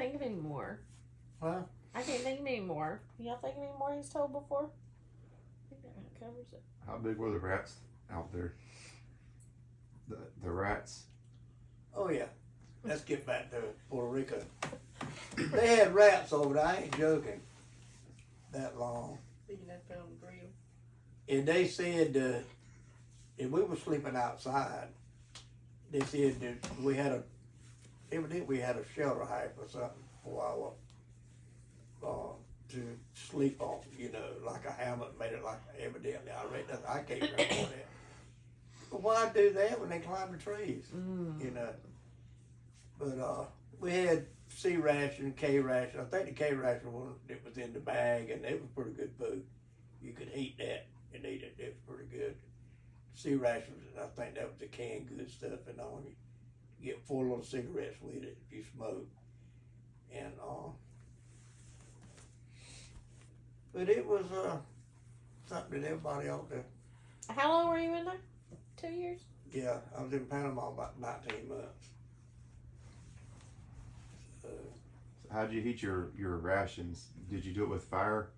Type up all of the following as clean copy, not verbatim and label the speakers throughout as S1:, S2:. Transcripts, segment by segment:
S1: think of any more.
S2: Huh?
S1: I can't think of any more. Y'all think of any more he's told before? I think that covers it.
S3: How big were the rats out there? The rats.
S2: Oh yeah. Let's get back to Puerto Rico. They had rats over there. I ain't joking. That long.
S4: Being up on the grill.
S2: And they said, and we were sleeping outside. They said that evidently we had a shelter hype or something for our, to sleep on, like a hammock, made it like evidently. I read that. I can't remember that. But why do that when they climb the trees? But we had C ration, K ration. I think the K ration one that was in the bag, and it was pretty good food. You could heat that and eat it. It was pretty good. C rations, and I think that was the canned good stuff, and all. You get 4 little cigarettes with it if you smoke, and but it was something that everybody ought to.
S1: How long were you in there? 2 years?
S2: Yeah, I was in Panama about 19 months. So,
S3: How'd you heat your rations? Did you do it with fire?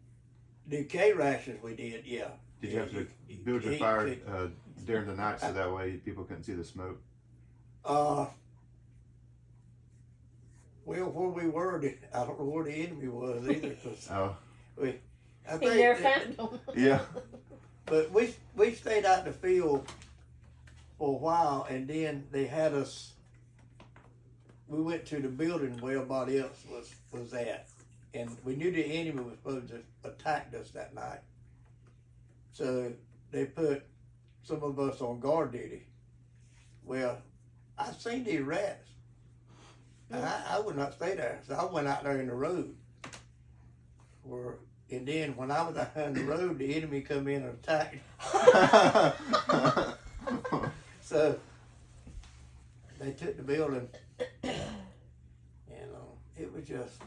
S2: the K rations we did, yeah.
S3: Did you have to build your fire during the night so that way people couldn't see the smoke?
S2: Well, where we were, I don't know where the enemy was either. Cause I
S1: He never found them.
S3: Yeah.
S2: But we stayed out in the field for a while, and then they had us. We went to the building where everybody else was at, and we knew the enemy was supposed to attack us that night. So they put some of us on guard duty. Well, I seen these rats. And I would not stay there, so I went out there in the road. And then when I was out on the road, the enemy come in and attacked. So they took the building, and it was just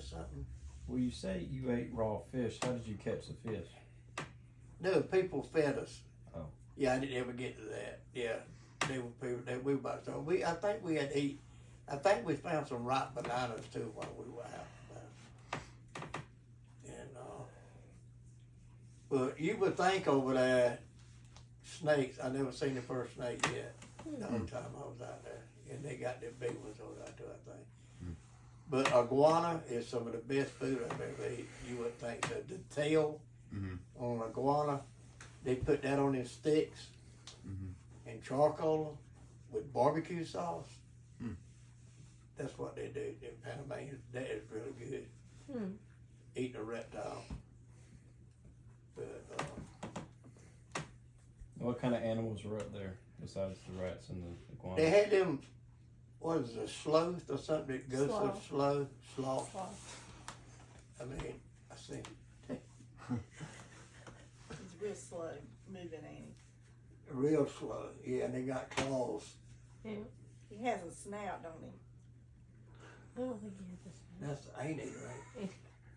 S2: something.
S5: Well, you say you ate raw fish. How did you catch the fish?
S2: No, people fed us.
S5: Oh.
S2: Yeah, I didn't ever get to that. Yeah, they were people. We were about to. I think we had to eat. I think we found some ripe bananas too while we were out. And but you would think over there, snakes. I never seen the first snake yet. The whole time I was out there, and they got the big ones over there too, I think. But iguana is some of the best food I've ever eaten. You would think that the tail on iguana, they put that on in sticks and charcoal with barbecue sauce. That's what they do in Panama. That is really good. Eating a reptile. But
S5: What kind of animals were up there besides the rats and the iguana?
S2: they had them. What is it, a sloth or something that goes so slow? Sloth. I mean, I seen it.
S4: He's real slow moving, ain't
S2: Real slow, yeah, and they got claws.
S1: Yeah.
S4: he? He has a snout, don't he?
S1: I don't think he had this.
S2: That's ain't eater, right?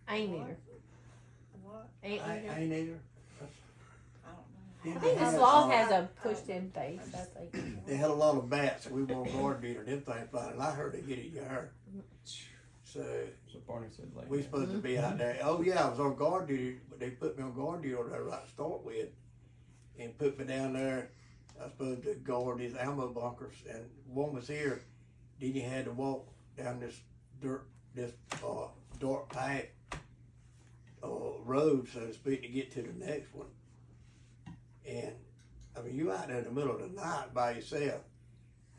S1: Ain't either.
S4: What?
S1: Ain't either.
S2: Ain't eater.
S4: I don't know.
S1: I think the sloth has a pushed-in face. I think.
S2: They had a lot of bats, and we were on guard duty. Them things flying, and I heard they get in your hair. So
S5: Barney said like
S2: we supposed to be out there. Oh yeah, I was on guard duty, but they put me on guard duty over there right to start with, and put me down there. I was supposed to guard these ammo bunkers, and one was here. Then you had to walk down this dark path road, so to speak, to get to the next one. And I mean, you out there in the middle of the night by yourself,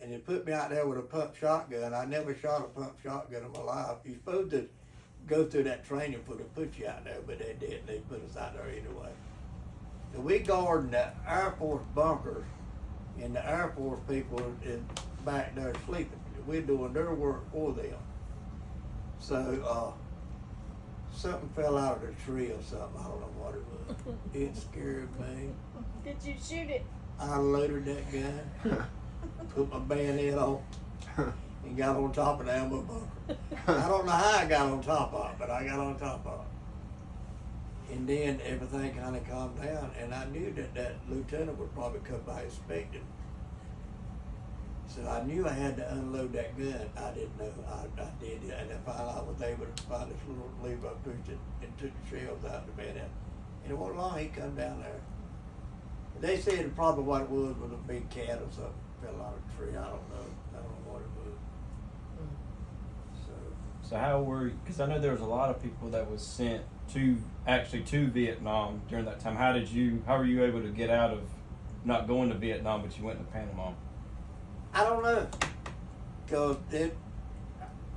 S2: and they put me out there with a pump shotgun. I never shot a pump shotgun in my life. You're supposed to go through that training to put you out there, but they didn't. They put us out there anyway. And we guarding the Air Force bunkers, and the Air Force people is back there sleeping. We're doing their work for them. So something fell out of the tree or something. I don't know what it was. It scared me.
S1: Did you shoot it?
S2: I loaded that gun, put my bayonet on, and got on top of the ammo bunker. I don't know how I got on top of it, but I got on top of it. And then everything kind of calmed down, and I knew that lieutenant would probably come by inspecting. So I knew I had to unload that gun. I didn't know. I did it, and then finally I was able to find this little lever. I pushed it and took the shells out the bed. And it wasn't long. He come down there. They said probably what it was a big cat or something fell out of a tree. I don't know. I don't know what it was. So
S5: So how were you? Because I know there was a lot of people that was sent to Vietnam during that time. How were you able to get out of not going to Vietnam, but you went to Panama?
S2: I don't know, cause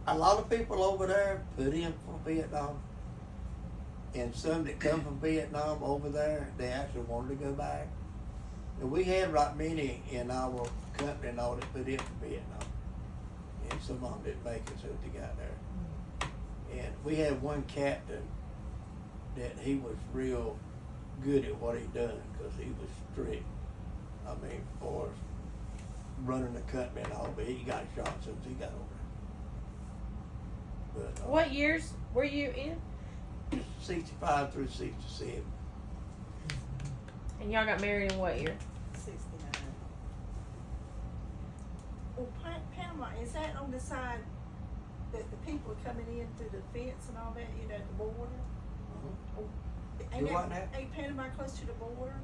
S2: a lot of people over there put in for Vietnam, and some that come from Vietnam over there, they actually wanted to go back. And we had right many in our company and all that put in for Vietnam, and some of them didn't make it, so they got there. And we had one captain that he was real good at what he done, cause he was strict. I mean, for running the company and all, but he got shot since he got over there. But,
S1: What years were you in?
S2: 65 through 67.
S1: And y'all got married in what year?
S4: 69. Well, Panama, is that on the side that the people are coming in through the fence and all that, you know, the border?
S2: You want that?
S4: Ain't Panama close to the border?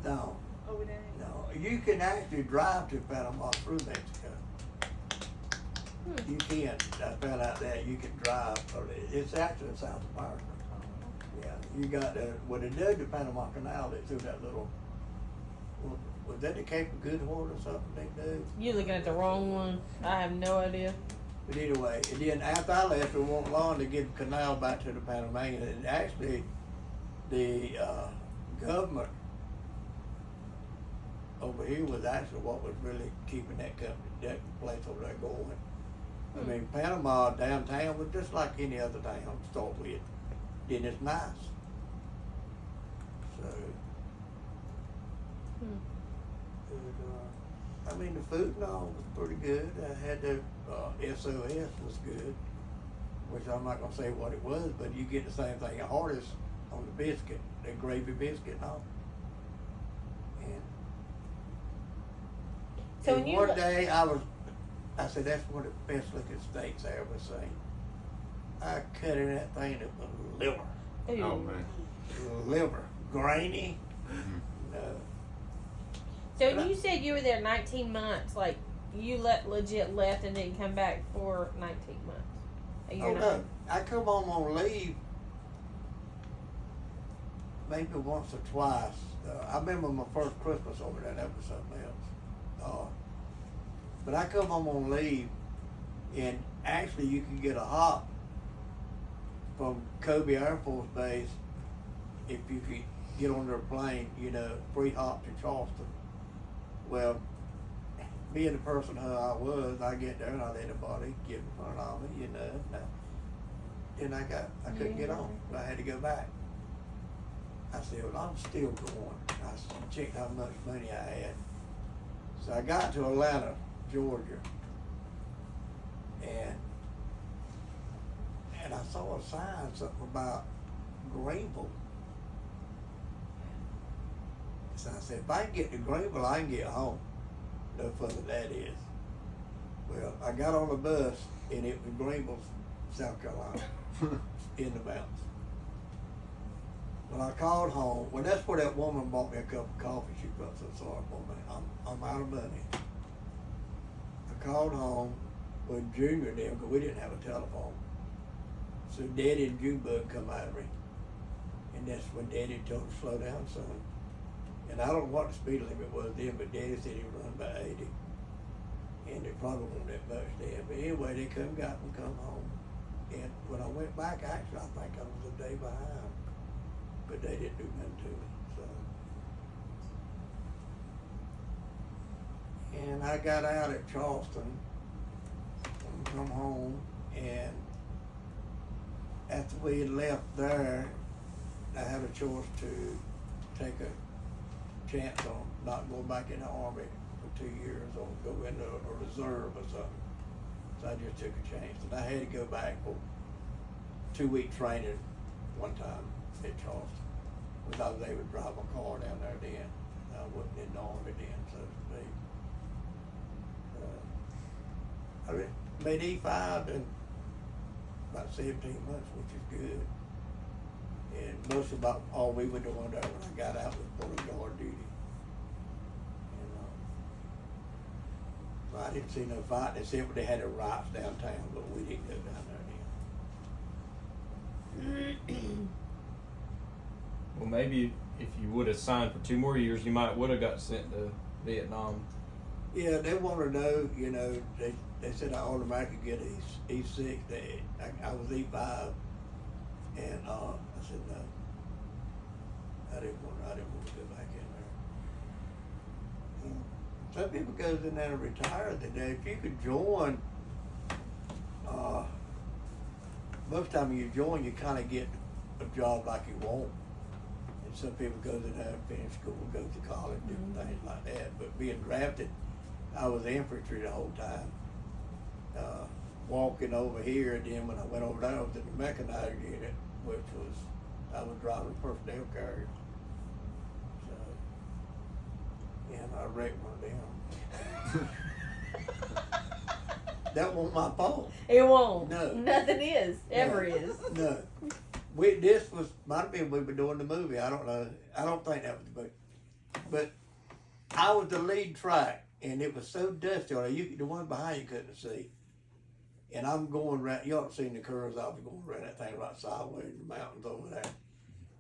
S2: No,
S4: Oh, it ain't?
S2: no. You can actually drive to Panama through Mexico. You can. I found out that you can drive. It's actually in South America. Yeah, you got when they did the Panama Canal, they threw that little. Was that the Cape of Good Hope or something they do?
S1: You looking at the wrong one. I have no idea.
S2: But anyway, and then after I left, it wasn't long to get the canal back to the Panamanian. And actually, the government over here was actually what was really keeping that place over there going. I mean, Panama downtown was just like any other town to start with. Then it's nice. So, I mean, the food and all was pretty good. I had the SOS was good, which I'm not gonna say what it was, but you get the same thing at Hardee's on the biscuit, the gravy biscuit and all.
S1: So
S2: And
S1: when you
S2: one day I said, that's one of the best looking steaks I ever seen. I cut in that thing, it was liver.
S3: Oh man.
S2: Liver. Grainy. No.
S1: So when you said you were there 19 months, like you legit left and didn't come back for 19 months. A year
S2: Oh
S1: and a
S2: no.
S1: half.
S2: I come home on leave maybe once or twice. I remember my first Christmas over there, that was something else. But I come home on leave, and actually you can get a hop from Kobe Air Force Base if you could get on their plane, you know, free hop to Charleston. Well, being the person who I was, I get there and I let anybody get in front of me, you know. Then I couldn't get on. I had to go back. I said, well, I'm still going. I checked how much money I had. So I got to Atlanta, Georgia, and I saw a sign, something about Greenville. So I said, if I can get to Greenville, I can get home. No further than that is. Well, I got on the bus, and it was Greenville, South Carolina, in the mountains. When I called home, well, that's where that woman bought me a cup of coffee. She felt so sorry for me. I'm out of money. I called home with Junior there because we didn't have a telephone. So Daddy and Junebug come over, and that's when Daddy told her to slow down, son. And I don't know what the speed limit was then, but Daddy said he run by 80. And it probably wasn't that much then. But anyway, they got me, come home. And when I went back, actually, I think I was a day behind. But they didn't do nothing to me, so. And I got out at Charleston and come home, and after we had left there, I had a choice to take a chance on not going back in the Army for 2 years or go into a reserve or something. So I just took a chance, and I had to go back for 2-week training one time at Charleston. Because I was able to drive my car down there then. I wasn't in the Army then, so to speak. I made E5 in about 17 months, which is good. And most about all we were doing there when I got out was pulling guard duty. And, so I didn't see no fight. They said they had a riots downtown, but we didn't go down there then.
S5: Well, maybe if you would have signed for 2 more years, you would have got sent to Vietnam.
S2: Yeah, they want to know, you know, they said I automatically get E6. I was E5. And I said, no, I didn't want to go back in there. Some people goes in there and retire today. If you could join, most time when you join, you kind of get a job like you want. And some people goes in there and finish school, go to college, different things like that. But being drafted, I was infantry the whole time. Walking over here, and then when I went over there, I was in the mechanized unit, which was, I was driving a personnel carrier. So, yeah, and I wrecked one of them. That wasn't my fault.
S1: It won't.
S2: No.
S1: Nothing is. Ever
S2: No.
S1: is.
S2: No. This might have been we were doing the movie. I don't know. I don't think that was the movie. But I was the lead track, and it was so dusty on it. The one behind you couldn't see. And I'm going around, you haven't seen the curves, I was going around that thing right sideways in the mountains over there.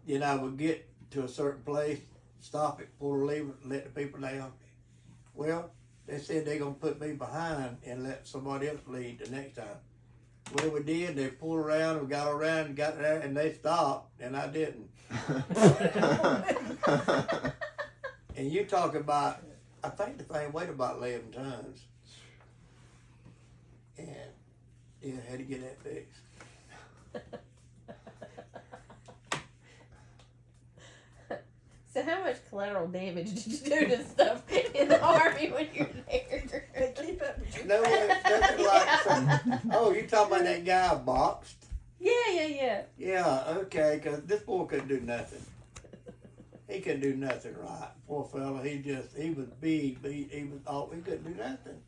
S2: Then I would get to a certain place, stop it, pull the lever, let the people down. Well, they said they're going to put me behind and let somebody else lead the next time. Well, we did, they pulled around, we got around, got there, and they stopped, and I didn't. And you talk about, I think the thing weighed about 11 tons. And yeah, had to get that fixed.
S1: So how much collateral damage did you do to stuff in the Army when you're there?
S4: They keep up with you.
S2: No, it's nothing like oh, you talking about that guy boxed?
S1: Yeah.
S2: Yeah, okay, because this boy couldn't do nothing. He couldn't do nothing right. Poor fella, he was big, but he couldn't do nothing.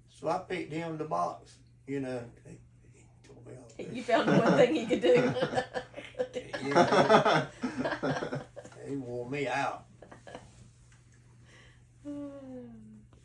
S2: So I picked him to box, you know. He told me all this.
S1: You found the one thing he could do.
S2: Yeah, he wore me out.